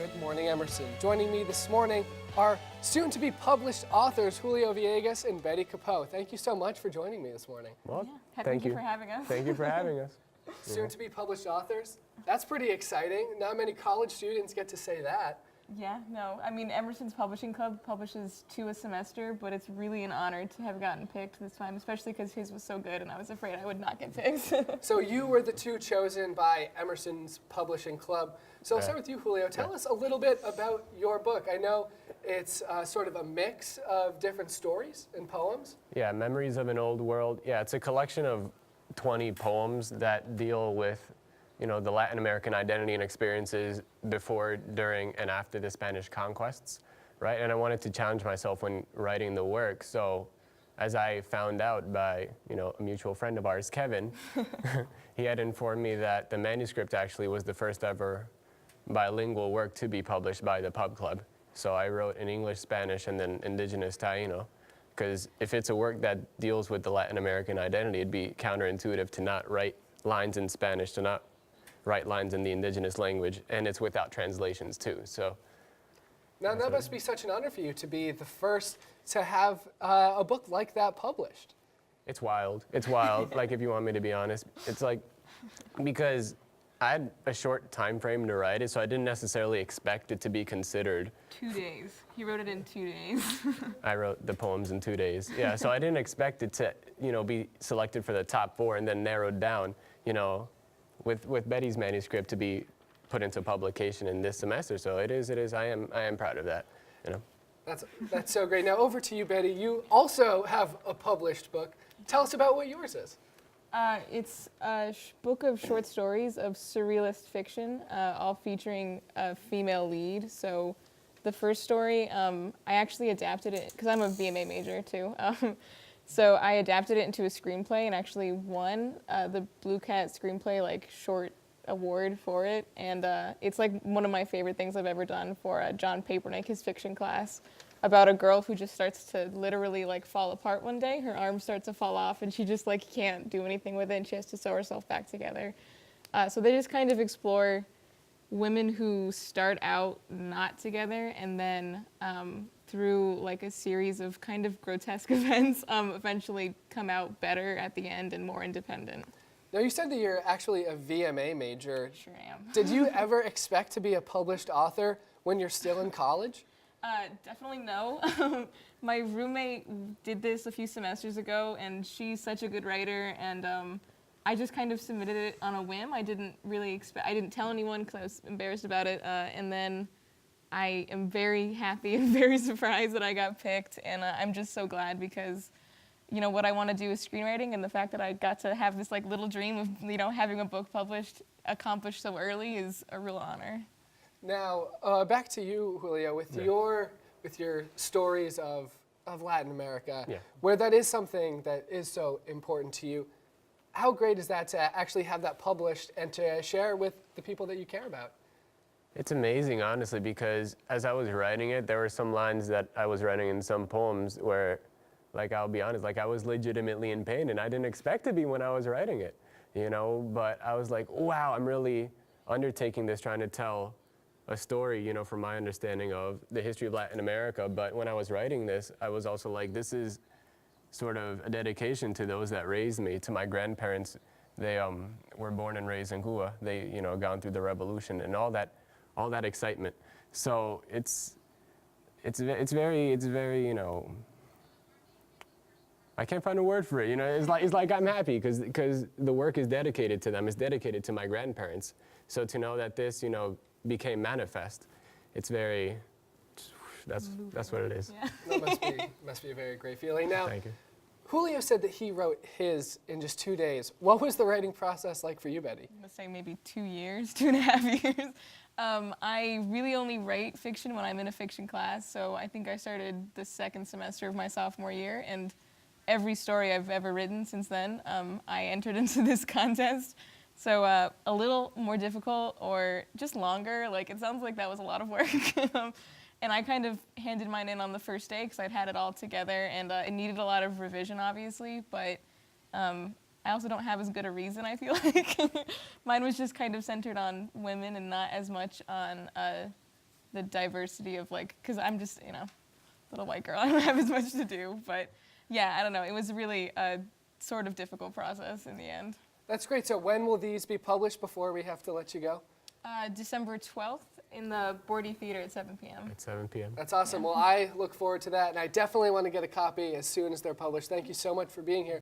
Good Morning Emerson. Joining me this morning are soon-to-be published authors Julio Villegas and Betty Capot. Thank you so much for joining me this morning. Well, Thank you for having us. Thank you for having us. Soon-to-be published authors? That's pretty exciting. Not many college students get to say that. Yeah, no, I mean, Emerson's Publishing Club publishes 2 a semester, but it's really an honor to have gotten picked this time, especially because his was so good and I was afraid I would not get picked. So you were the 2 chosen by Emerson's Publishing Club. So I'll start with you, Julio. Tell us a little bit about your book. I know it's sort of a mix of different stories and poems. Yeah, Memories of an Old World. Yeah, it's a collection of 20 poems that deal with, you know, the Latin American identity and experiences before, during, and after the Spanish conquests, right? And I wanted to challenge myself when writing the work. So as I found out by, you know, a mutual friend of ours, Kevin, he had informed me that the manuscript actually was the first ever bilingual work to be published by the Pub Club. So I wrote in English, Spanish, and then indigenous Taino. Because if it's a work that deals with the Latin American identity, it'd be counterintuitive to not write lines in Spanish, to not write lines in the indigenous language, and it's without translations too. So Now that must be such an honor for you to be the first to have a book like that published. it's wild. It's wild. Like, if you want me to be honest, it's like, because I had a short time frame to write it, so I didn't necessarily expect it to be considered. 2 days. He wrote it in 2 days. I wrote the poems in 2 days. Yeah, so I didn't expect it to, you know, be selected for the top 4 and then narrowed down, you know, with Betty's manuscript to be put into publication in this semester. So it is. I am proud of that, you know. That's so great. Now over to you, Betty. You also have a published book. Tell us about what yours is. It's a book of short stories of surrealist fiction, all featuring a female lead. So the first story, I actually adapted it, because I'm a BMA major too. So I adapted it into a screenplay and actually won the Blue Cat Screenplay short award for it. And it's one of my favorite things I've ever done for John Papernick, his fiction class, about a girl who just starts to literally fall apart one day. Her arms start to fall off and she just can't do anything with it and she has to sew herself back together. So they just kind of explore women who start out not together and then through a series of kind of grotesque events eventually come out better at the end and more independent. Now you said that you're actually a VMA major. Sure am. Did you ever expect to be a published author when you're still in college? Definitely no. My roommate did this a few semesters ago, and she's such a good writer, and I just kind of submitted it on a whim. I didn't really expect, I didn't tell anyone because I was embarrassed about it, and then I am very happy and very surprised that I got picked, and I'm just so glad because, you know, what I want to do is screenwriting, and the fact that I got to have this little dream of, you know, having a book published, accomplished so early is a real honor. Now, back to you, Julio, with your stories of Latin America, where that is something that is so important to you. How great is that to actually have that published and to share with the people that you care about? It's amazing, honestly, because as I was writing it, there were some lines that I was writing in some poems where, I'll be honest, I was legitimately in pain, and I didn't expect to be when I was writing it, you know, but I was like, wow, I'm really undertaking this, trying to tell a story, you know, from my understanding of the history of Latin America. But when I was writing this, I was also like, this is sort of a dedication to those that raised me, to my grandparents. They were born and raised in Cuba. They, you know, gone through the revolution and all that excitement. So it's very, you know, I can't find a word for it. You know, it's like I'm happy because the work is dedicated to them. It's dedicated to my grandparents. So to know that this, you know, became manifest, it's very, that's what it is. Yeah. That must be a very great feeling. Now, Thank you. Julio said that he wrote his in just 2 days. What was the writing process like for you, Betty? I'm gonna say maybe 2 years, 2.5 years. I really only write fiction when I'm in a fiction class, so I think I started the second semester of my sophomore year, and every story I've ever written since then, I entered into this contest. So a little more difficult or just longer. It sounds like that was a lot of work. And I kind of handed mine in on the first day because I'd had it all together, and it needed a lot of revision, obviously, but I also don't have as good a reason, I feel like. Mine was just kind of centered on women and not as much on the diversity of like, because I'm just, little white girl. I don't have as much to do, but yeah, I don't know. It was really a sort of difficult process in the end. That's great. So when will these be published before we have to let you go? December 12th in the Bordy Theater at 7 p.m. At 7 p.m. That's awesome. Well, I look forward to that, and I definitely want to get a copy as soon as they're published. Thank you so much for being here.